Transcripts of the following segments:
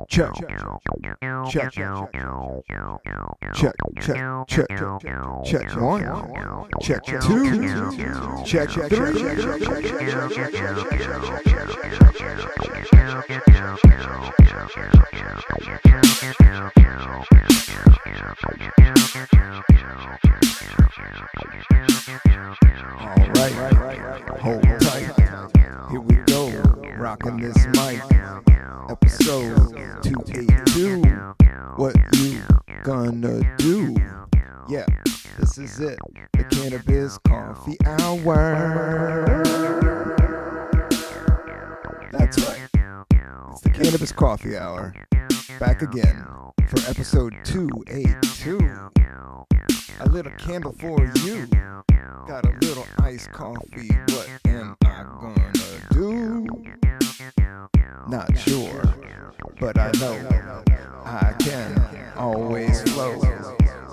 Check, check, check, check, check, check, one, check, two, check, all right, hold tight. Here we go, rocking this mic. Episode 282. What you gonna do? Yeah, this is it. The Cannabis Coffee Hour. That's right. It's the Cannabis Coffee Hour. Back again for episode 282. A little candle for you. Got a little iced coffee. What am I gonna do? Not sure, but I know I can always flow.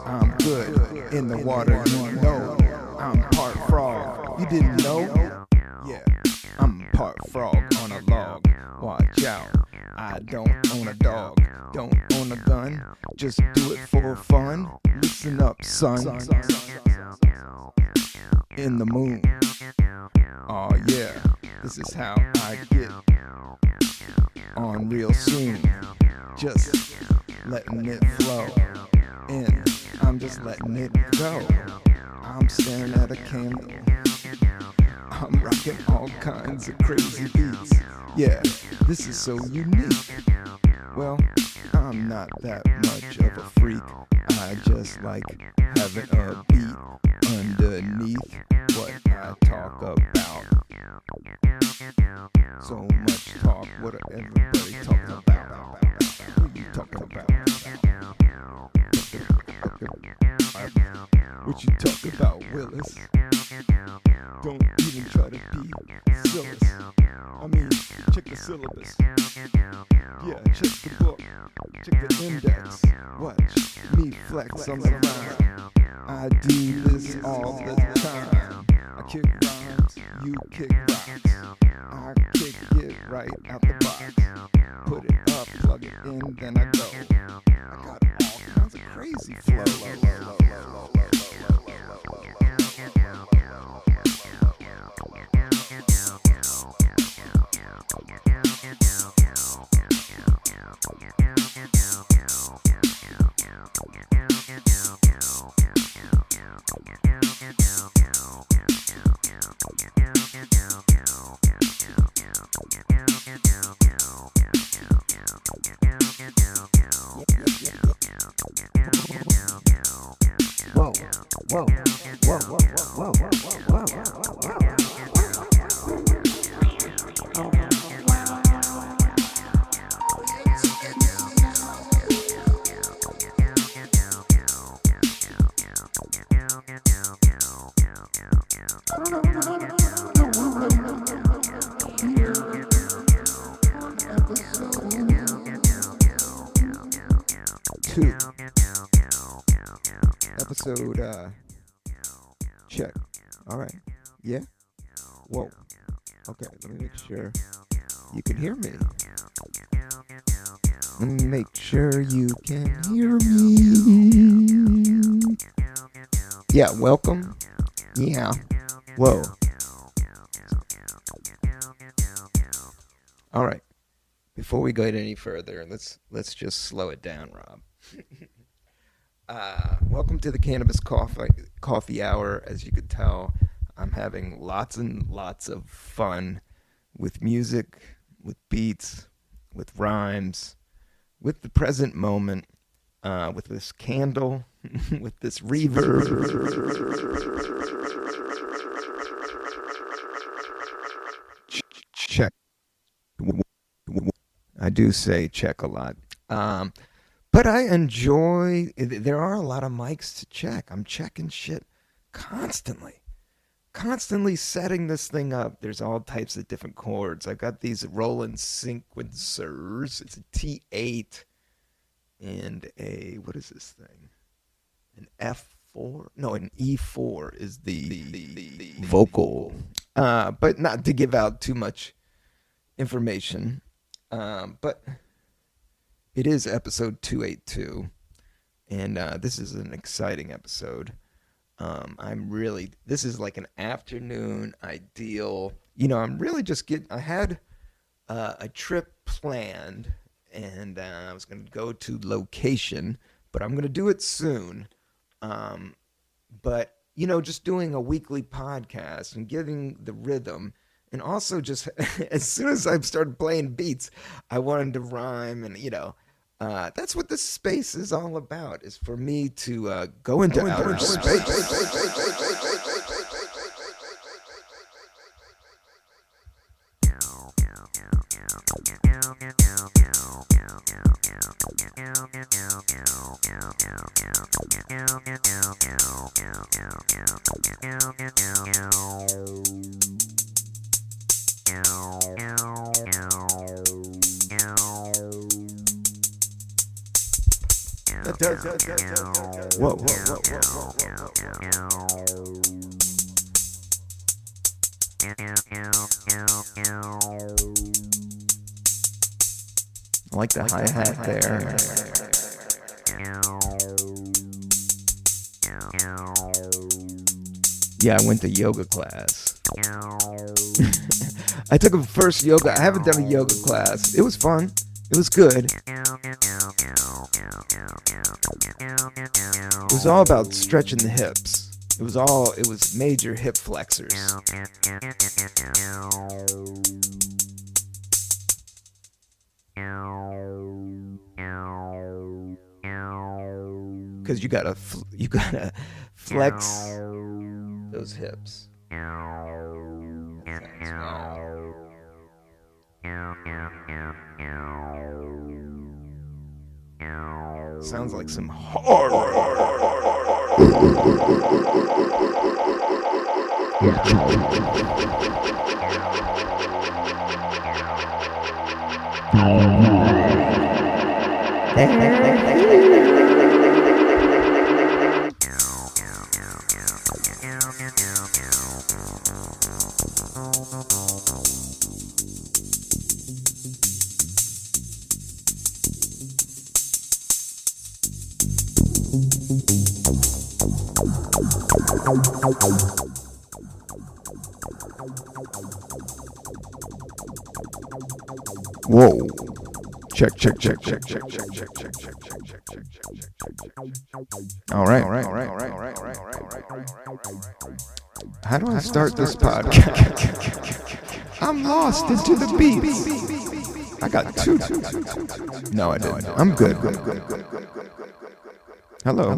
I'm good in the water, you know. I'm part frog, you didn't know? Yeah, I'm part frog on a log. Watch out, I don't own a dog, don't own a gun, just do it for fun. Listen up, son. In the moon. Oh yeah, this is how I get on real soon. Just letting it flow. And I'm just letting it go. I'm staring at a candle. I'm rocking all kinds of crazy beats. Yeah, this is so unique. Well, I'm not that much of a freak. I just like having a beat underneath what I talk about. So much talk, what are everybody talking about? What are you talking about? What you talking about, Willis? Don't even try to be silly. I mean, check the syllabus. Yeah, check the book. Check the index. Watch me flex on the rhyme. I do this all the time. I kick rhymes, you kick rocks. I kick it right out the box. Put it up, plug it in, then I go. I got all kinds of crazy flow. Whoa. Two. Episode, check. All right. Yeah. Whoa. Okay, let me make sure you can hear me. Let me make sure you can hear me. Yeah, welcome. Yeah. Whoa. All right. Before we go any further, let's just slow it down, Rob. Welcome to the Cannabis Coffee Hour. As you could tell, I'm having lots and lots of fun with music, with beats, with rhymes, with the present moment, with this candle, with this reverb. Check. I do say check a lot. But I enjoy, there are a lot of mics to check. I'm checking shit constantly. constantly setting this thing up. There's all types of different chords. I've got these Roland sequencers. It's a T8 and a, what is this thing? An F4? No, an E4 is the vocal. But not to give out too much information. But it is episode 282. And this is an exciting episode. This is like an afternoon ideal. I'm really just I had a trip planned, and I was going to go to location, but I'm going to do it soon. But, just doing a weekly podcast and getting the rhythm, and also just as soon as I started playing beats, I wanted to rhyme, and, that's what this space is all about, is for me to go into outer space. Whoa. I like the hi-hat there. Yeah, I went to yoga class. I took a first yoga. I haven't done a yoga class. It was fun. It was good. It was all about stretching the hips. It was major hip flexors. Because you gotta flex those hips. Sounds like some hard. Whoa. Check. All right. How do I start this podcast? I'm lost into the beats. I got two. No, I didn't. I'm good. Hello.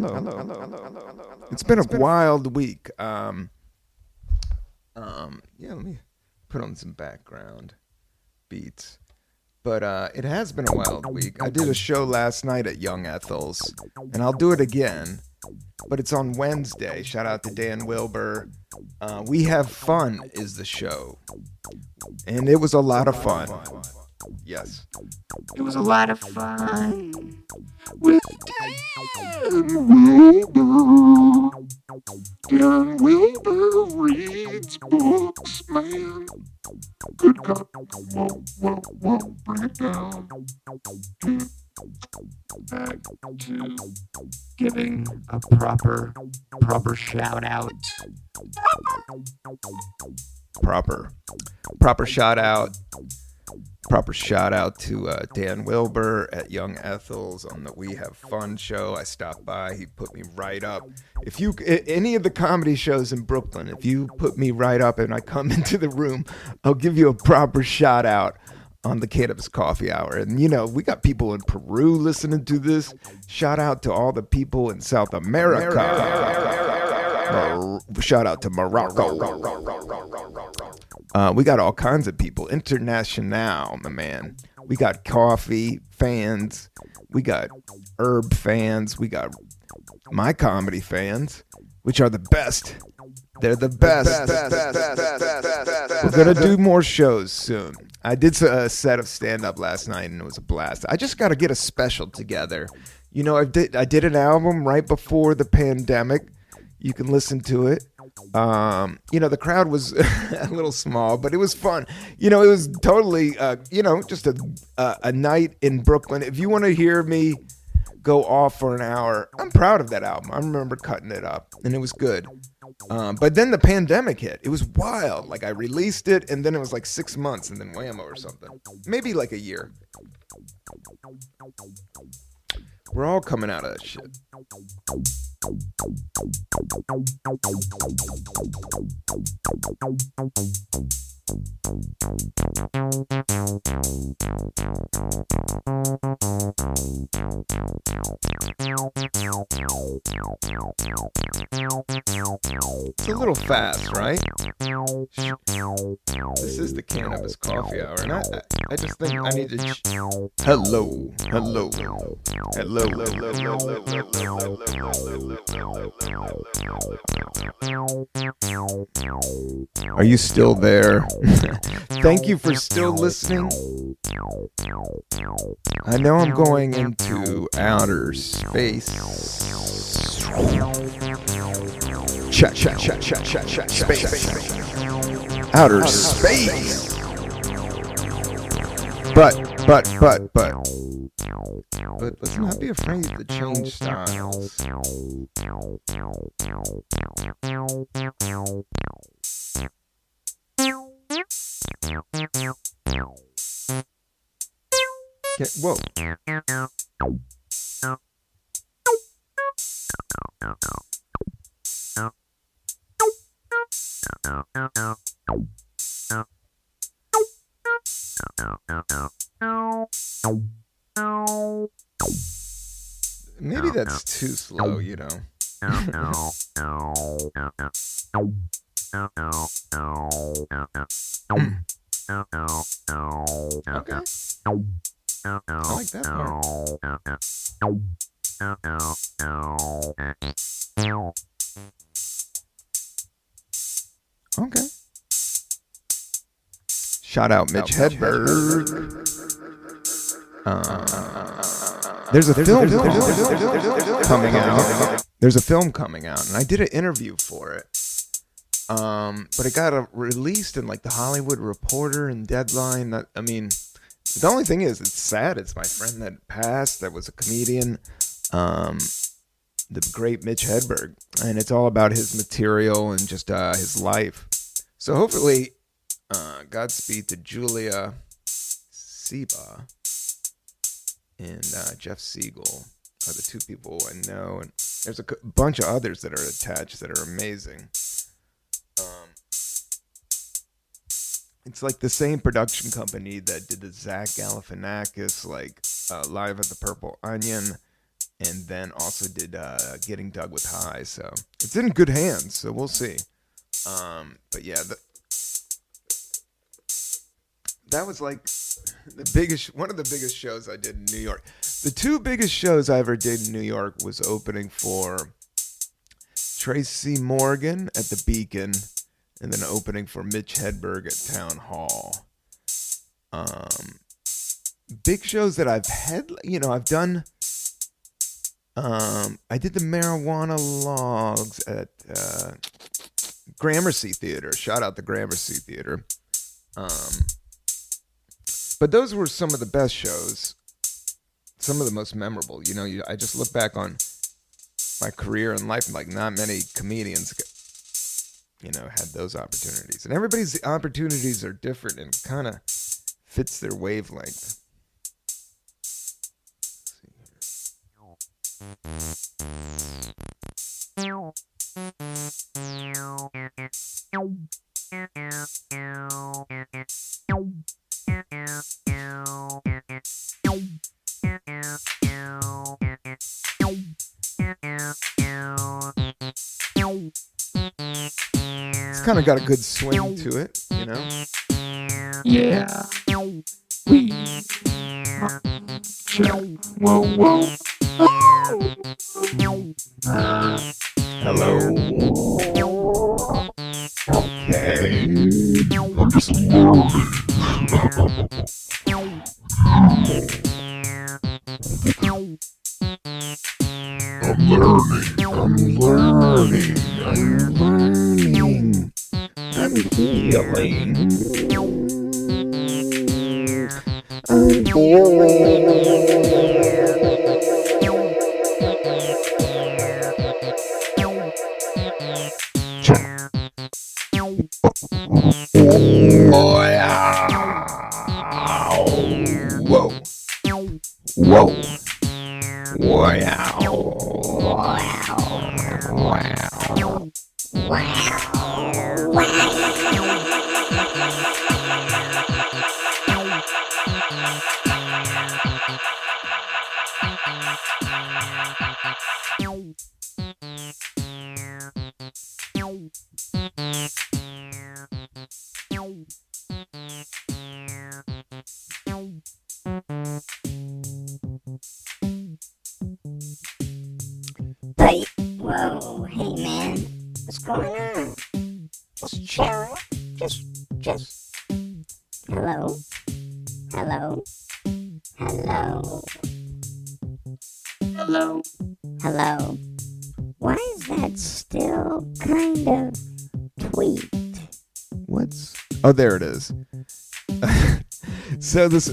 It's been a wild week. Yeah, let me put on some background beats. But it has been a wild week. I did a show last night at Young Ethel's, and I'll do it again. But it's on Wednesday. Shout out to Dan Wilbur. We Have Fun is the show. And it was a lot of fun. Yes. It was a lot of fun with Dan Wilbur. Dan Wilbur reads books, man. Good God. Whoa, bring it down. Get back to giving a proper shout out. Proper shout out. Proper shout out to Dan Wilbur at Young Ethel's on the We Have Fun show. I stopped by. He put me right up. If you any of the comedy shows in Brooklyn, if you put me right up and I come into the room, I'll give you a proper shout out on the Cannabis Coffee Hour. And we got people in Peru listening to this. Shout out to all the people in South America. Shout out to Morocco. We got all kinds of people. International, my man. We got coffee fans. We got herb fans. We got my comedy fans, which are the best. They're the best. We're going to do more shows soon. I did a set of stand-up last night, and it was a blast. I just got to get a special together. You know, I did an album right before the pandemic. You can listen to it. You know, the crowd was a little small, but it was fun. You know, it was totally, you know, just a night in Brooklyn. If you want to hear me go off for an hour, I'm proud of that album. I remember cutting it up, and it was good. But then the pandemic hit. It was wild. Like, I released it, and then it was like 6 months, and then whammo or something. Maybe like a year. We're all coming out of that shit. It's a little fast, right? This is the Cannabis Coffee Hour, and I just think I need to... Hello. Are you still there? Thank you for still listening. I know I'm going into outer space. Space. Outer space. But let's not be afraid to change styles. Whoa. Maybe that's too slow, you know. Okay. I like that part. Okay. Shout out Mitch Hedberg. There's a film coming out. There's a film coming out, and I did an interview for it. But it got released in like the Hollywood Reporter and Deadline. I mean, the only thing is, it's sad. It's my friend that passed. That was a comedian, the great Mitch Hedberg, and it's all about his material and just his life. So hopefully, Godspeed to Julia Seba and Jeff Siegel are the two people I know, and there's a bunch of others that are attached that are amazing. It's like the same production company that did the Zach Galifianakis, like Live at the Purple Onion, and then also did Getting Dug with High. So it's in good hands. So we'll see. But yeah, that was like one of the biggest shows I did in New York. The two biggest shows I ever did in New York was opening for Tracy Morgan at the Beacon, and then opening for Mitch Hedberg at Town Hall. Big shows that I've had, you know, I've done. I did the Marijuana Logs at Gramercy Theater. Shout out the Gramercy Theater. But those were some of the best shows. Some of the most memorable. You know, I just look back on my career and life, and like not many comedians, you know, had those opportunities. And everybody's opportunities are different and kind of fits their wavelength. It's kind of got a good swing to it, you know? Yeah. Whoa. Oh. Hello. I'm healing. Whoa. Whoa. Hey, whoa, hey man, what's going on? Just chill. Just. Hello? Hello? Hello? Hello? Hello? Why is that still kind of tweaked? What's... Oh, there it is. So this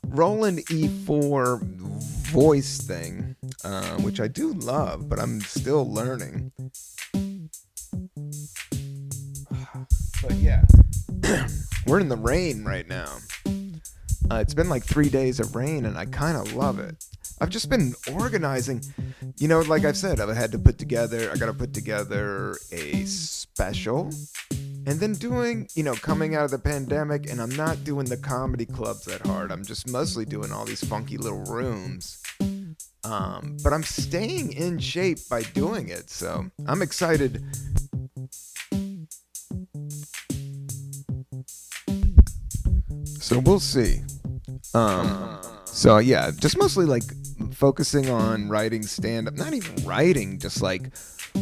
Roland E4 voice thing, which I do love, but I'm still learning. But yeah, we're in the rain right now. It's been like 3 days of rain, and I kind of love it. I've just been organizing. You know, like I've said, I got to put together a special. And then coming out of the pandemic, and I'm not doing the comedy clubs that hard. I'm just mostly doing all these funky little rooms. But I'm staying in shape by doing it, so I'm excited. So we'll see. So yeah, just mostly like focusing on writing stand-up. Not even writing, just like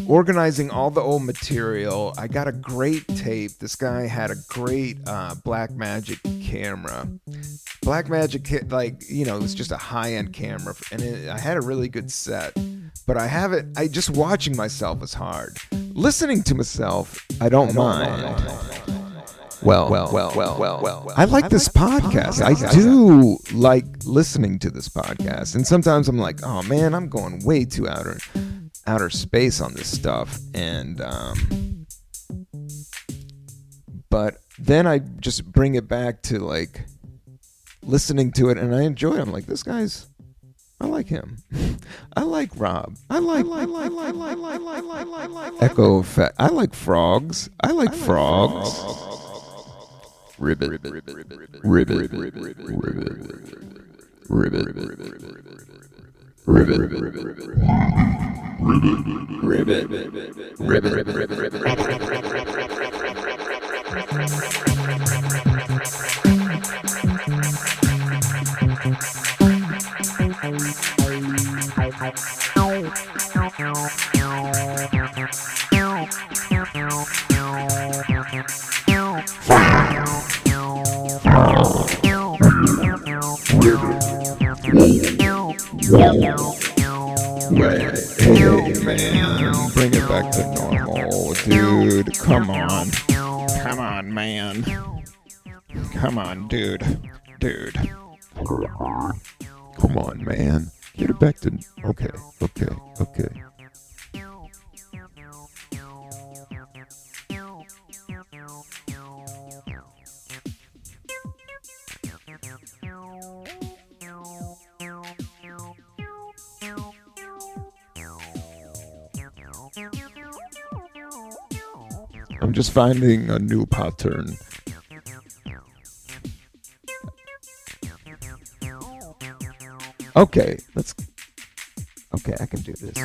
organizing all the old material. I got a great tape. This guy had a great Blackmagic camera. Blackmagic, it was just a high-end camera, and I had a really good set. But just watching myself is hard. Listening to myself, I don't mind. Well. I like this podcast. I do like listening to this podcast. And sometimes I'm like, oh man, I'm going way too outer space on this stuff. And but then I just bring it back to like listening to it, and I enjoy it. I'm like, I like him. I like Rob. I like Echo Effect. I like frogs. I like frogs. Ribbit. Hey man, bring it back to normal, dude. Come on, man. Come on, dude. Come on, man. Get it back to okay. I'm just finding a new pattern. Okay, I can do this.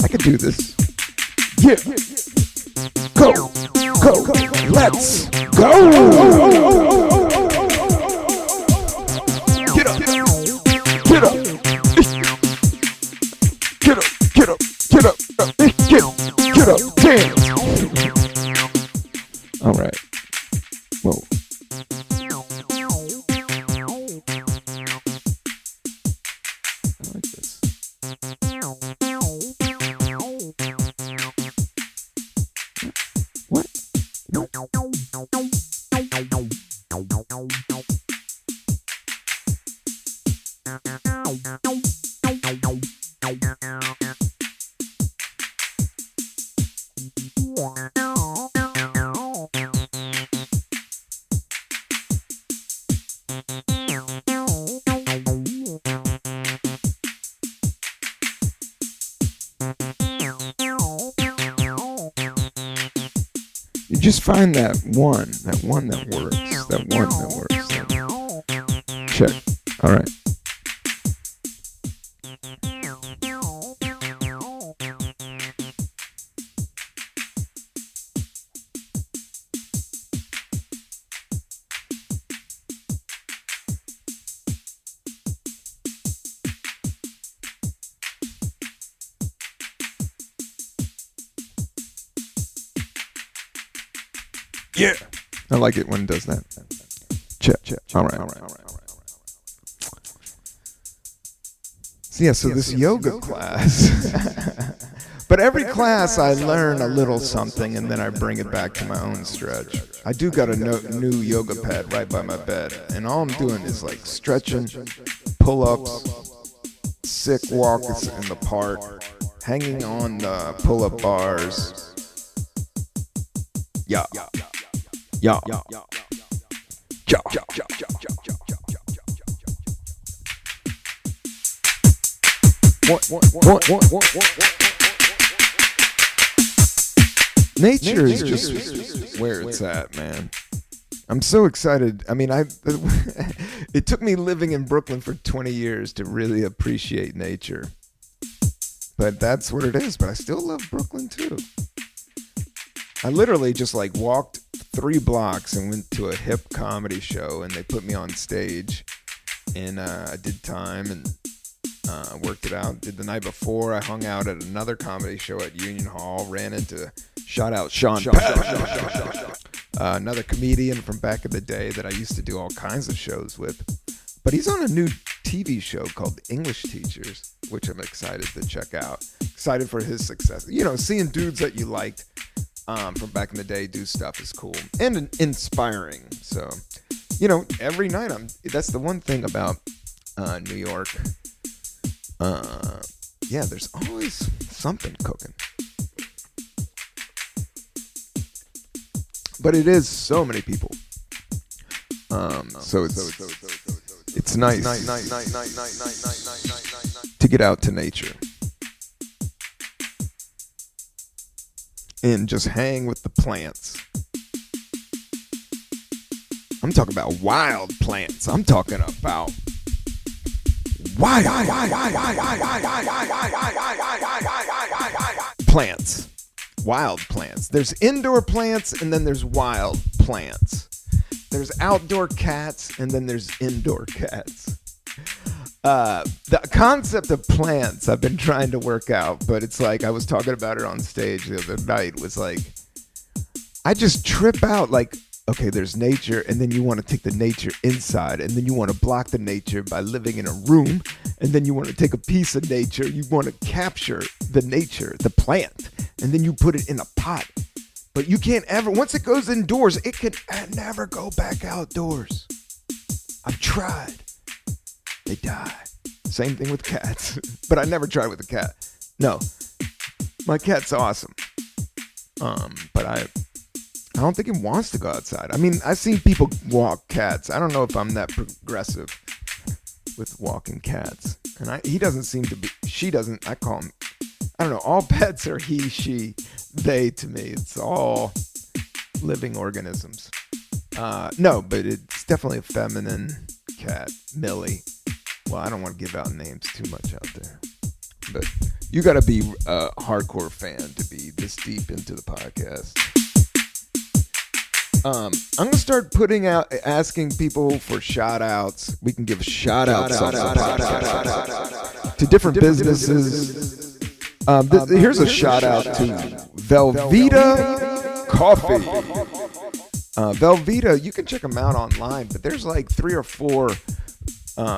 I can do this. Yeah. Go. Let's go. Get up. Get up. Damn. Just find that one that works. Check. All right. Yeah. I like it when it does that. Check. All right. So yeah, so this yoga class. But every class I learn a little something and then I bring it back to my own stretch. I do got a new yoga pad right by my bed. And all I'm doing is like stretching, pull-ups, sick walks in the park, hanging on the pull-up bars. Yeah. Nature is just where it's at, man. I'm so excited. I mean, it took me living in Brooklyn for 20 years to really appreciate nature. But that's what it is. But I still love Brooklyn too. I literally just like walked 3 blocks and went to a hip comedy show, and they put me on stage, and I did time and worked it out. Did the night before, I hung out at another comedy show at Union Hall, ran into, shout out Sean Penn, another comedian from back in the day that I used to do all kinds of shows with. But he's on a new TV show called English Teachers, which I'm excited to check out. Excited for his success. You know, seeing dudes that you liked from back in the day do stuff is cool and inspiring. So, you know, every night that's the one thing about New York. Yeah, there's always something cooking. But it is so many people. So it's nice to get out to nature and just hang with the plants. I'm talking about wild plants. I'm talking about plants. Wild plants. There's indoor plants and then there's wild plants. There's outdoor cats and then there's indoor cats. The concept of plants I've been trying to work out, but it's like I was talking about it on stage the other night, was like I just trip out like, okay, there's nature, and then you want to take the nature inside, and then you want to block the nature by living in a room, and then you want to take a piece of nature, you want to capture the nature, the plant, and then you put it in a pot. But you can't ever, once it goes indoors, it can never go back outdoors. I've tried. They die. Same thing with cats. But I never tried with a cat. No. My cat's awesome. But I don't think he wants to go outside. I mean, I've seen people walk cats. I don't know if I'm that progressive with walking cats. And he doesn't seem to be, she doesn't, I call him, I don't know, all pets are he, she, they to me. It's all living organisms. No, but it's definitely a feminine cat, Millie. Well, I don't want to give out names too much out there. But you got to be a hardcore fan to be this deep into the podcast. I'm going to start asking people for shout outs. We can give shout outs to different businesses. Here's a shout out to Velveeta Coffee. Velveeta, you can check them out online, but there's like 3 or 4.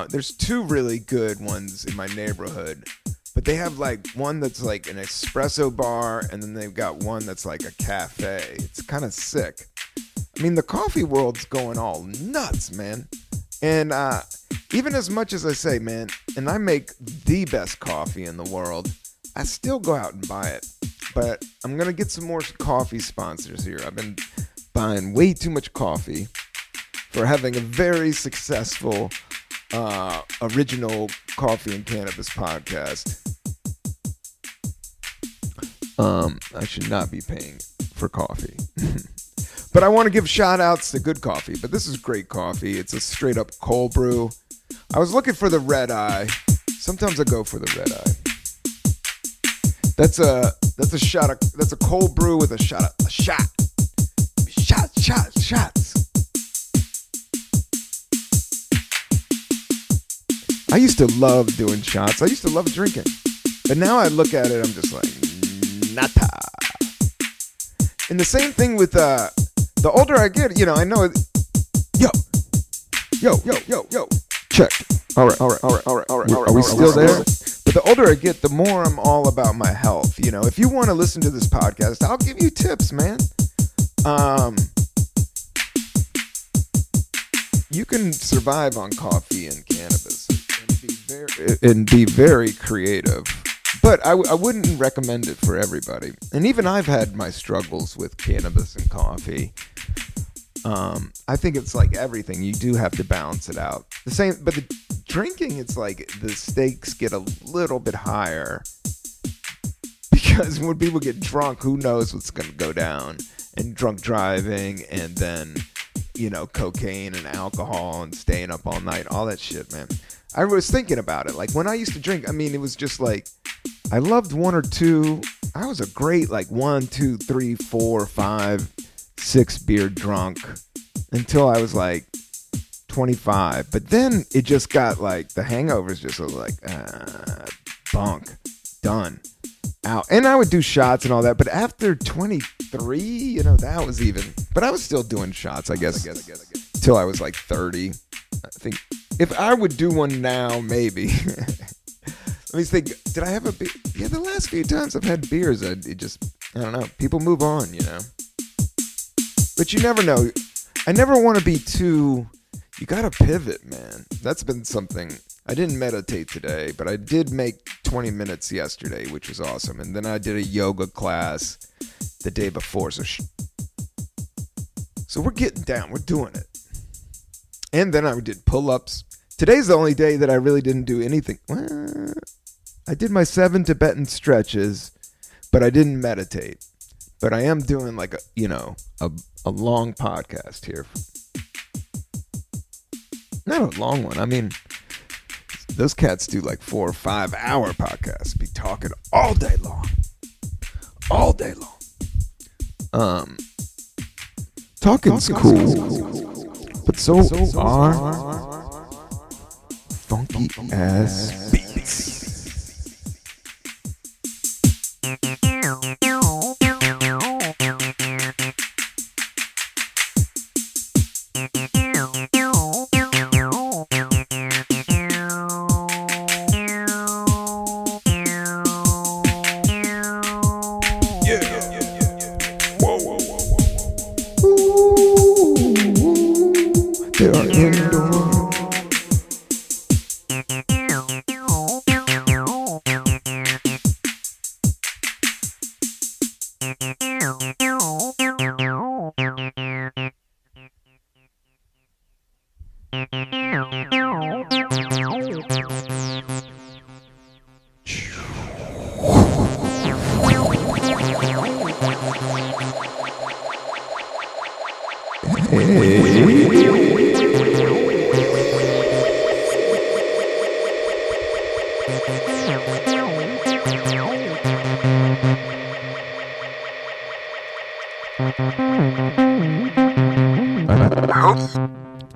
There's 2 really good ones in my neighborhood. But they have like one that's like an espresso bar, and then they've got one that's like a cafe. It's kind of sick. I mean, the coffee world's going all nuts, man. And even as much as I say, man, and I make the best coffee in the world, I still go out and buy it. But I'm going to get some more coffee sponsors here. I've been buying way too much coffee for having a very successful original coffee and cannabis podcast. I should not be paying for coffee. But I want to give shout outs to good coffee. But this is great coffee. It's a straight up cold brew. I was looking for the red eye. Sometimes I go for the red eye. That's a shot. That's a cold brew with a shot. Shots. I used to love doing shots. I used to love drinking. But now I look at it, I'm just like, nata. And the same thing with the older I get, you know, I know it. Yo. Check. All right. Are we still there? But the older I get, the more I'm all about my health. You know, if you want to listen to this podcast, I'll give you tips, man. You can survive on coffee and cannabis and be very creative. But I wouldn't recommend it for everybody. And even I've had my struggles with cannabis and coffee. I think it's like everything. You do have to balance it out. The same, but the drinking, it's like the stakes get a little bit higher. Because when people get drunk, who knows what's going to go down. And drunk driving and then, you know, cocaine and alcohol and staying up all night. All that shit, man. I was thinking about it. Like when I used to drink, I mean, it was just like, I loved one or two. I was a great like 1, 2, 3, 4, 5, 6 beer drunk until I was like 25. But then it just got like the hangovers just was like bunk, done, out. And I would do shots and all that. But after 23, you know, that was even. But I was still doing shots, I guess, till I was like 30. I think if I would do one now, maybe. Let me think. Did I have a beer? Yeah, the last few times I've had beers, I don't know. People move on, you know. But you never know. I never want to be too. You gotta pivot, man. That's been something. I didn't meditate today, but I did make 20 minutes yesterday, which was awesome. And then I did a yoga class the day before. So we're getting down. We're doing it. And then I did pull-ups. Today's the only day that I really didn't do anything. Well, I did my 7 Tibetan stretches, but I didn't meditate. But I am doing like a long podcast here. Not a long one. I mean, those cats do like 4 or 5 hour podcasts. Be talking all day long. Talking's cool. But so are funky ass beats. There are indoor.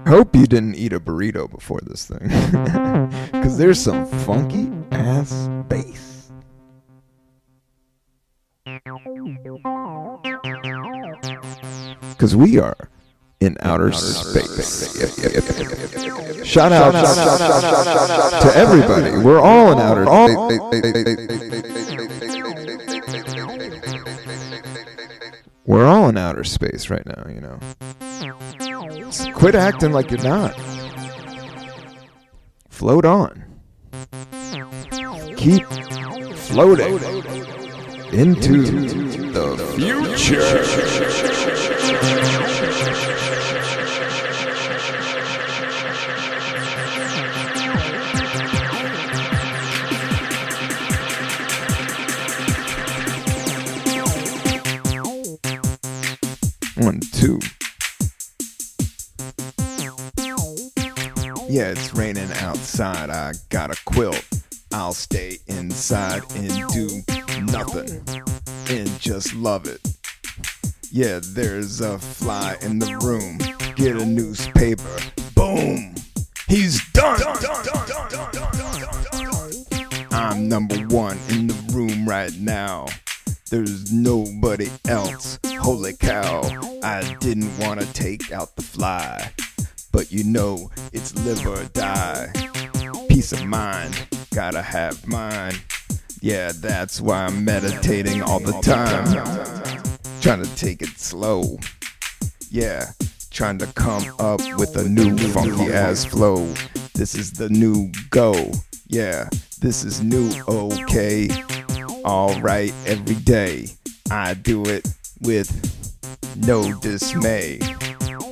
I hope you didn't eat a burrito before this thing. Because there's some funky ass bass. Because we are in outer space. Shout out to everybody. We're all in outer space. We're all in outer space right now, you know. Quit acting like you're not. Float on. Keep floating into the future. One, two. Yeah, it's raining outside. I got a quilt. I'll stay inside and do nothing and just love it. Yeah, there's a fly in the room. Get a newspaper. Boom! He's done! I'm number one in the room right now. There's nobody else. Holy cow, I didn't want to take out the fly. But you know, it's live or die. Peace of mind, gotta have mine. Yeah, that's why I'm meditating all the time. Trying to take it slow. Yeah, trying to come up with a new funky ass flow. This is the new go. Yeah, this is new okay. Alright, every day I do it with no dismay.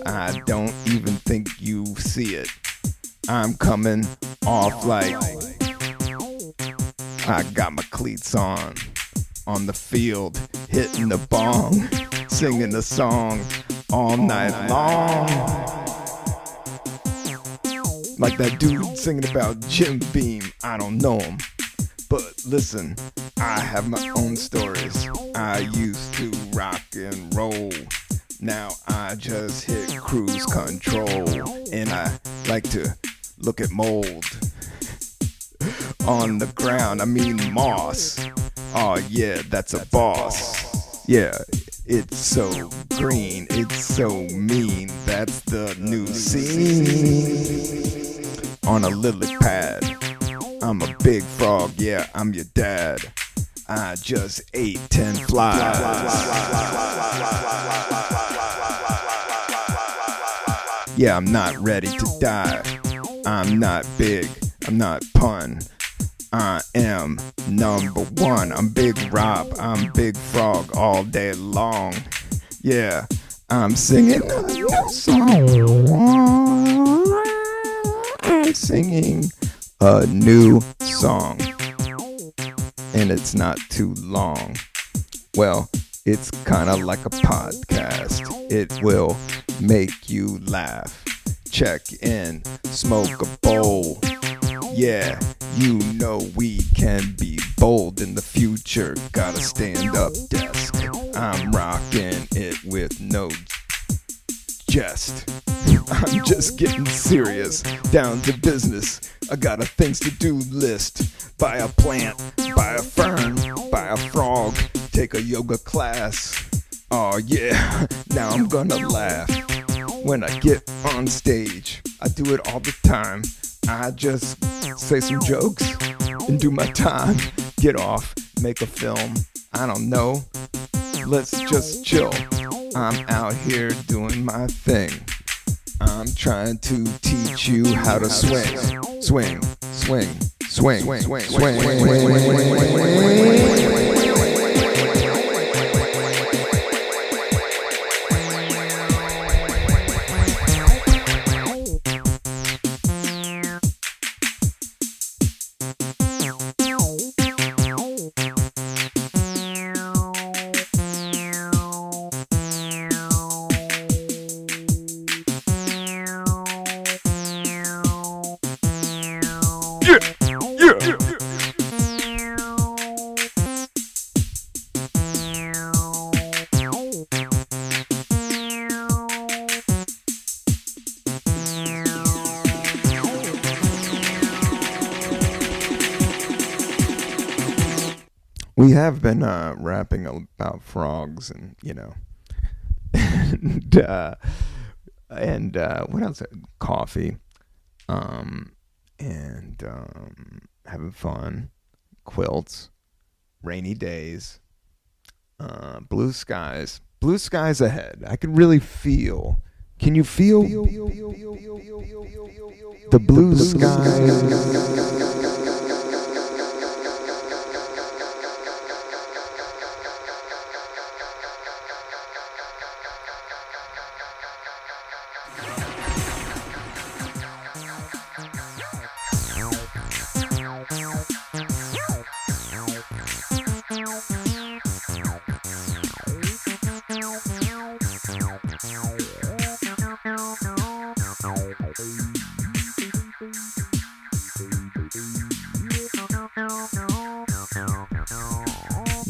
I don't even think you see it. I'm coming off like I got my cleats on the field, hitting the bong, singing the song all night long. Like that dude singing about Jim Beam, I don't know him. But listen, I have my own stories. I used to rock and roll. Now I just hit cruise control. And I like to look at mold on the ground, I mean moss. Oh yeah, that's a boss. Yeah, it's so green, it's so mean. That's the new scene. On a lily pad, I'm a big frog, yeah, I'm your dad. I just ate 10 flies. Yeah, I'm not ready to die. I'm not big, I'm not pun. I am number one. I'm Big Rob, I'm Big Frog all day long. Yeah, I'm singing a new song. I'm singing a new song. And it's not too long. Well, it's kind of like a podcast. It will make you laugh. Check in, smoke a bowl. Yeah, you know we can be bold in the future. Got a stand-up desk. I'm rocking it with no jest. I'm just getting serious, down to business. I got a things to do list. Buy a plant, buy a fern, buy a frog, take a yoga class. Oh yeah, now I'm gonna laugh. When I get on stage, I do it all the time. I just say some jokes and do my time. Get off, make a film, I don't know. Let's just chill. I'm out here doing my thing. I'm trying to teach you how to swing, swing, swing, swing, swing, swing, swing, swing. We have been rapping about frogs and, you know, and what else? Coffee, and having fun, quilts, rainy days, blue skies ahead. I can really feel. Can you feel the blue skies?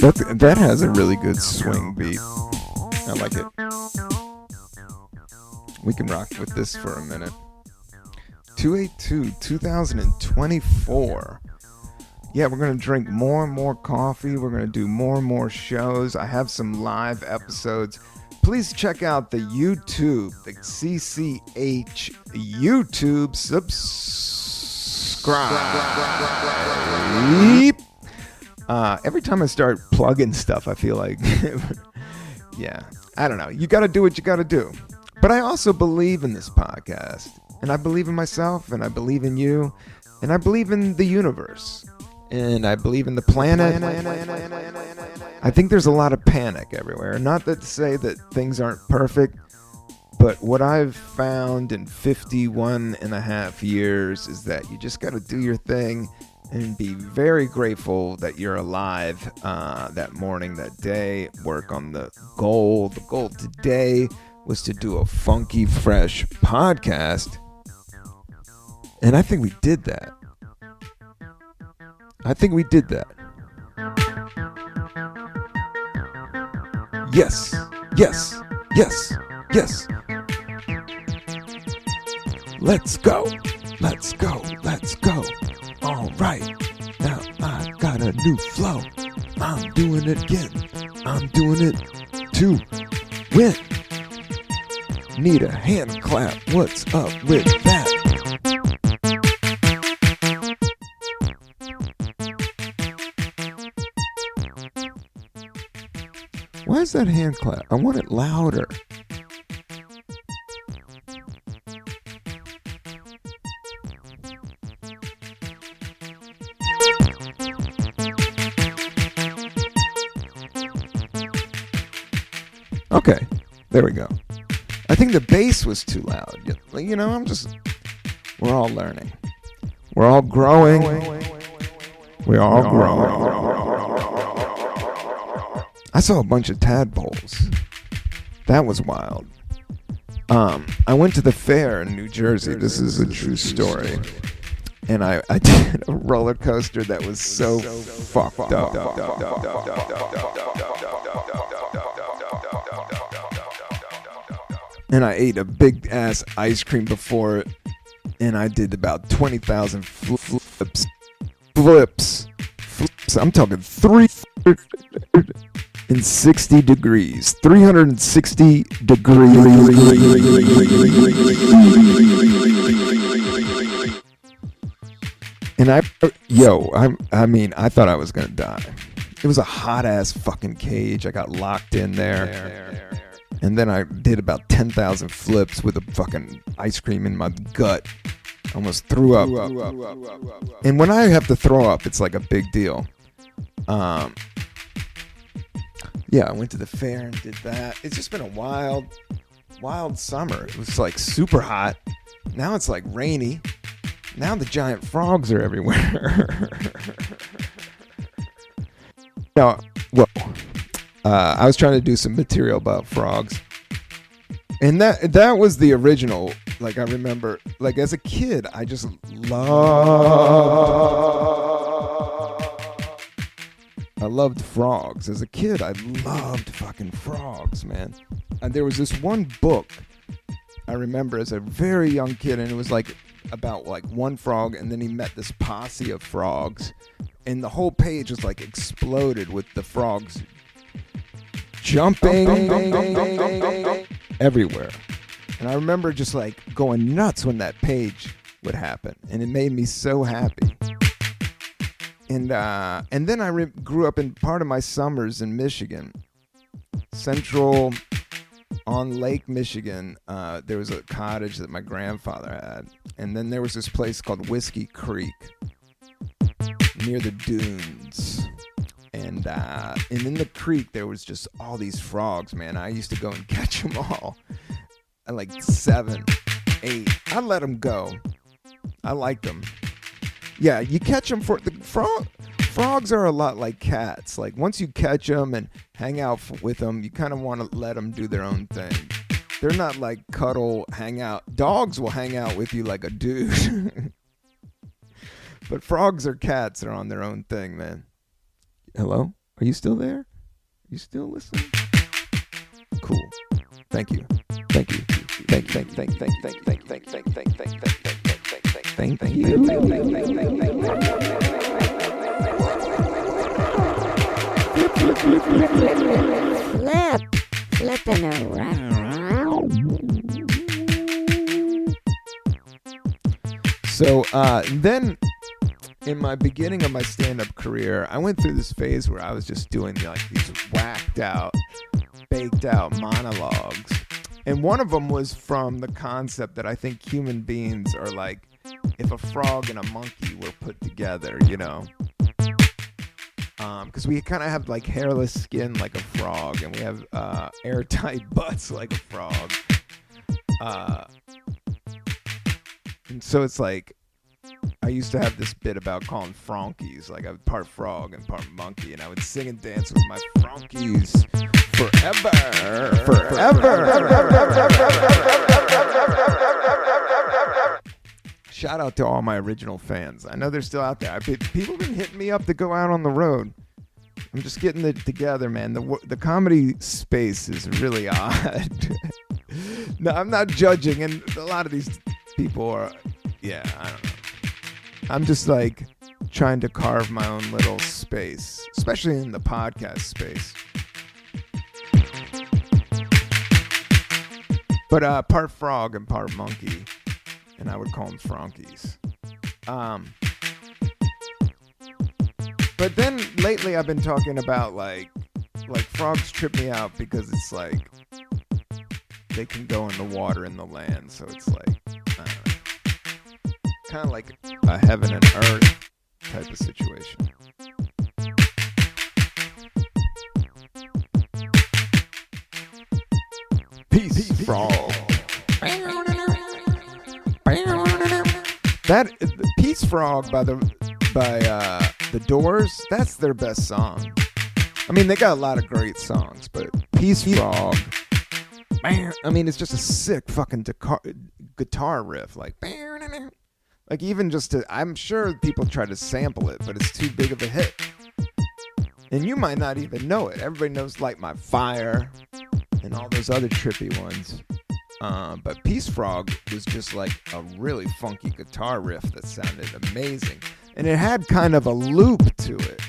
That has a really good swing beat. I like it. We can rock with this for a minute. 282, 2024. Yeah, we're going to drink more and more coffee. We're going to do more and more shows. I have some live episodes. Please check out the YouTube, the CCH YouTube. Subscribe. Every time I start plugging stuff, I feel like, yeah, I don't know. You got to do what you got to do. But I also believe in this podcast. And I believe in myself, and I believe in you, and I believe in the universe, and I believe in the planet. I think there's a lot of panic everywhere. Not that to say that things aren't perfect, but what I've found in 51 and a half years is that you just got to do your thing and be very grateful that you're alive that morning, that day, work on the goal. The goal today was to do a funky, fresh podcast. And I think we did that. Yes. Let's go. All right. Now I got a new flow. I'm doing it again. I'm doing it to win. Need a hand clap. What's up with that? Why is that hand clap? I want it louder. Okay, there we go. I think the bass was too loud. You know, we're all learning. We're all growing. We're all growing. I saw a bunch of tadpoles. That was wild. I went to the fair in New Jersey. This is a true story. And I did a roller coaster that was so fucked up. And I ate a big ass ice cream before it. And I did about 20,000 flips. I'm talking 360 degrees. 360 degrees. And I thought I was gonna die. It was a hot ass fucking cage. I got locked in there. And then I did about 10,000 flips with a fucking ice cream in my gut. Almost threw up. And when I have to throw up, it's like a big deal. Yeah, I went to the fair and did that. It's just been a wild summer. It was like super hot. Now it's like rainy. Now the giant frogs are everywhere. I was trying to do some material about frogs. And that was the original. Like, I remember, like, as a kid, I just loved frogs. As a kid, I loved fucking frogs, man. And there was this one book I remember as a very young kid, and it was like about like one frog, and then he met this posse of frogs, and the whole page was like exploded with the frogs jumping everywhere. And I remember just like going nuts when that page would happen, and it made me so happy. And then I grew up in part of my summers in Michigan, Central on Lake Michigan. There was a cottage that my grandfather had, and then there was this place called Whiskey Creek near the dunes. And in the creek there was just all these frogs, man. I used to go and catch them all. At like 7, 8. I let them go. I liked them. Yeah, you catch them for the frogs are a lot like cats. Like, once you catch them and hang out with them, you kind of want to let them do their own thing. They're not like cuddle, hang out. Dogs will hang out with you like a dude. But frogs or cats are on their own thing, man. Hello? Are you still there? You still listening? Cool. Thank you. Thank you. Thank you. Thank Flip. Flipping around. So then in my beginning of my stand-up career, I went through this phase where I was just doing like these whacked out, baked out monologues. And one of them was from the concept that I think human beings are like if a frog and a monkey were put together, you know. Because we kind of have like hairless skin like a frog, and we have airtight butts like a frog. And so it's like, I used to have this bit about calling Frankies, like I was part frog and part monkey, and I would sing and dance with my Frankies forever. Shout out to all my original fans. I know they're still out there. People have been hitting me up to go out on the road. I'm just getting it together, man. The comedy space is really odd. No, I'm not judging, and a lot of these people are, yeah, I don't know. I'm just like trying to carve my own little space, especially in the podcast space. But part frog and part monkey, and I would call them Frankies. But then lately I've been talking about like frogs trip me out because it's like they can go in the water and the land, so it's like kind of like a heaven and earth type of situation. Peace frog. That Peace Frog by the Doors, that's their best song. I mean, they got a lot of great songs, but Peace Frog, I mean, it's just a sick fucking guitar riff, like even just to, I'm sure people try to sample it, but it's too big of a hit. And you might not even know it. Everybody knows Light My Fire and all those other trippy ones. But Peace Frog was just like a really funky guitar riff that sounded amazing. And it had kind of a loop to it.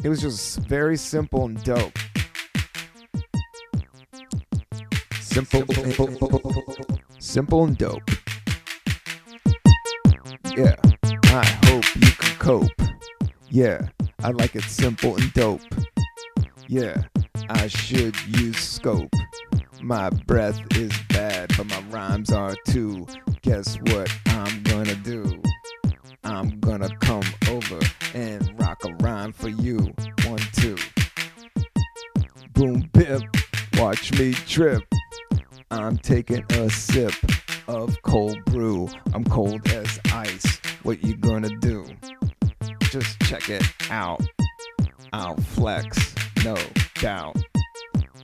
It was just very simple and dope. Simple and dope. Yeah, I hope you can cope. Yeah, I like it simple and dope. Yeah, I should use scope. My breath is bad, but my rhymes are too. Guess what I'm gonna do? I'm gonna come over and rock a rhyme for you. 1, 2. Boom, bip, watch me trip. I'm taking a sip of cold brew. I'm cold as ice. What you gonna do? Just check it out. I'll flex, no doubt.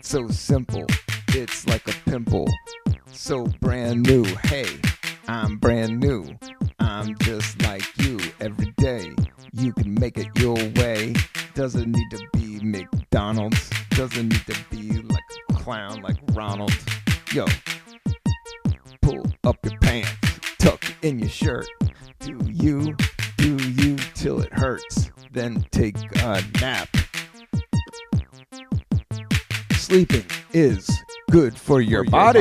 So simple, it's like a pimple. So brand new, hey, I'm brand new. I'm just like you every day. You can make it your way. Doesn't need to be McDonald's. Doesn't need to be like a clown like Ronald. Yo, pull up your pants, tuck in your shirt. Do you till it hurts. Then take a nap. Sleeping is good for your body.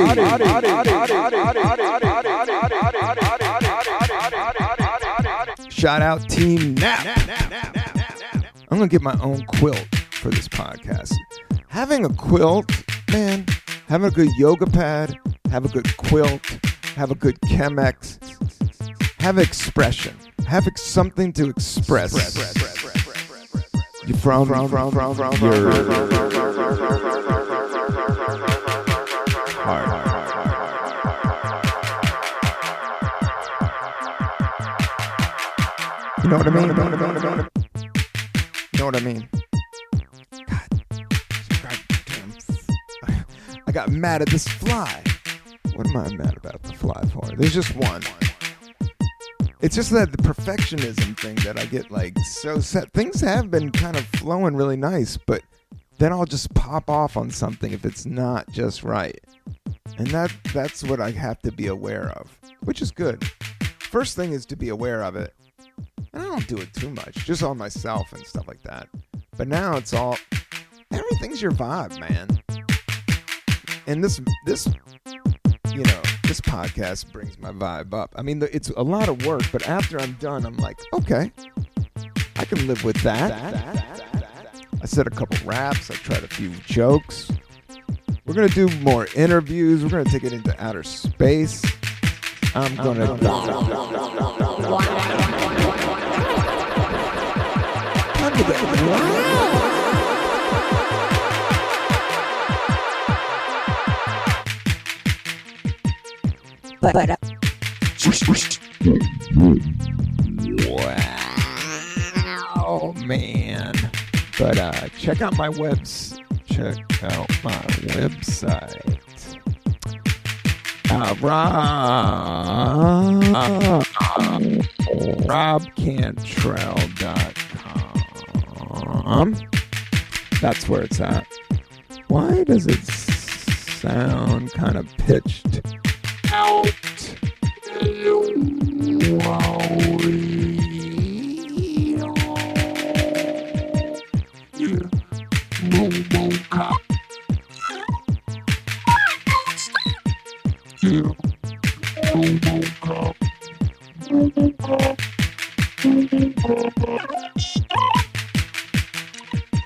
Shout out Team Nap. I'm going to get my own quilt for this podcast. Having a quilt, man, having a good yoga pad, have a good quilt, have a good Chemex, have expression, have something to express. From your heart. You know what I mean? You know what I mean? God damn. I got mad at this fly. What am I mad about the fly for? There's just one. It's just that the perfectionism thing that I get like so set. Things have been kind of flowing really nice, but then I'll just pop off on something if it's not just right. And that's what I have to be aware of, which is good. First thing is to be aware of it. And I don't do it too much, just on myself and stuff like that. But now it's all, everything's your vibe, man. And this podcast brings my vibe up. I mean, it's a lot of work, but after I'm done, I'm like, okay, I can live with that. I said a couple raps. I tried a few jokes. We're going to do more interviews. We're going to take it into outer space. I'm going to... Wow, man. But check out my website. RobCantrell.com. That's where it's at. Why does it sound kind of pitched out?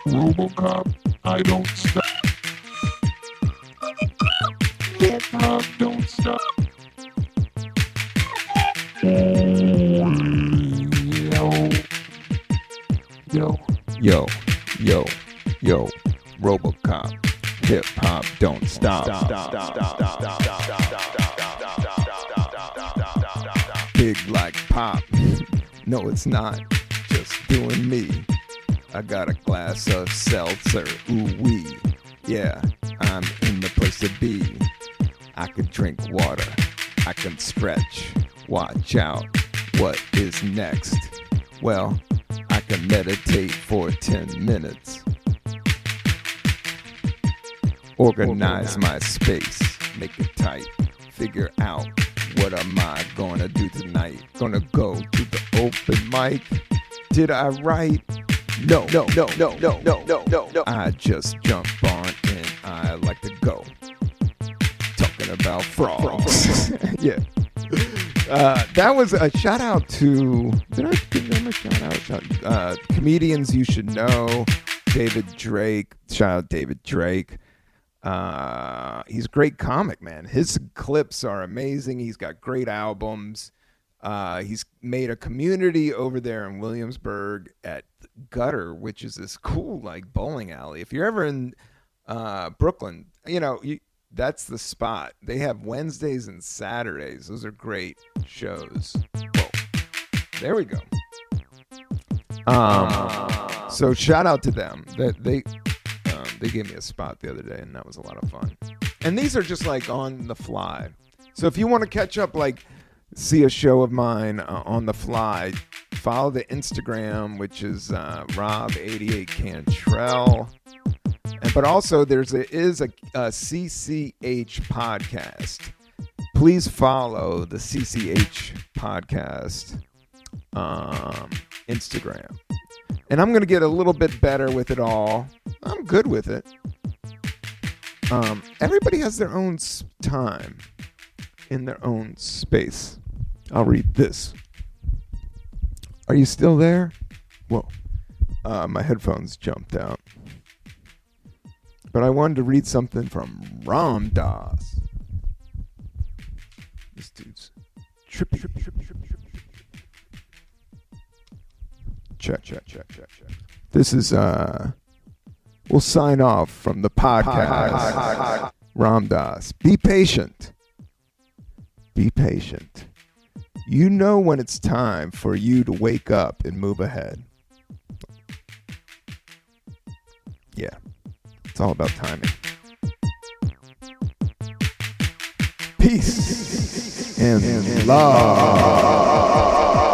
RoboCop, I don't stop. Hip hop don't stop. Yo, RoboCop, hip hop don't stop. Big like pop. No, it's not just doing me. I got a glass of seltzer, ooh-wee. Yeah, I'm in the place to be. I can drink water, I can stretch. Watch out, what is next? Well, I can meditate for 10 minutes. Organize my space, make it tight. Figure out, what am I gonna do tonight? Gonna go to the open mic? Did I write? No. I just jump on and I like to go. Talking about frogs. Yeah. That was a shout out to, did I give them a shout out? Comedians you should know. David Drake. Shout out David Drake. He's a great comic, man. His clips are amazing. He's got great albums. He's made a community over there in Williamsburg at Gutter, which is this cool like bowling alley. If you're ever in Brooklyn, that's the spot. They have Wednesdays and Saturdays. Those are great shows. Whoa. There we go. So shout out to them. They gave me a spot the other day, and that was a lot of fun. And these are just like on the fly. So if you want to catch up, like see a show of mine on the fly, follow the Instagram, which is Rob88Cantrell. But also there is a CCH podcast. Please follow the CCH podcast Instagram. And I'm going to get a little bit better with it all. I'm good with it. Everybody has their own time in their own space. I'll read this. Are you still there? Whoa. My headphones jumped out. But I wanted to read something from Ram Dass. This dude's trippy. Check. This is, we'll sign off from the podcast. Ram Dass. Be patient. Be patient. You know when it's time for you to wake up and move ahead. Yeah. It's all about timing. Peace and love.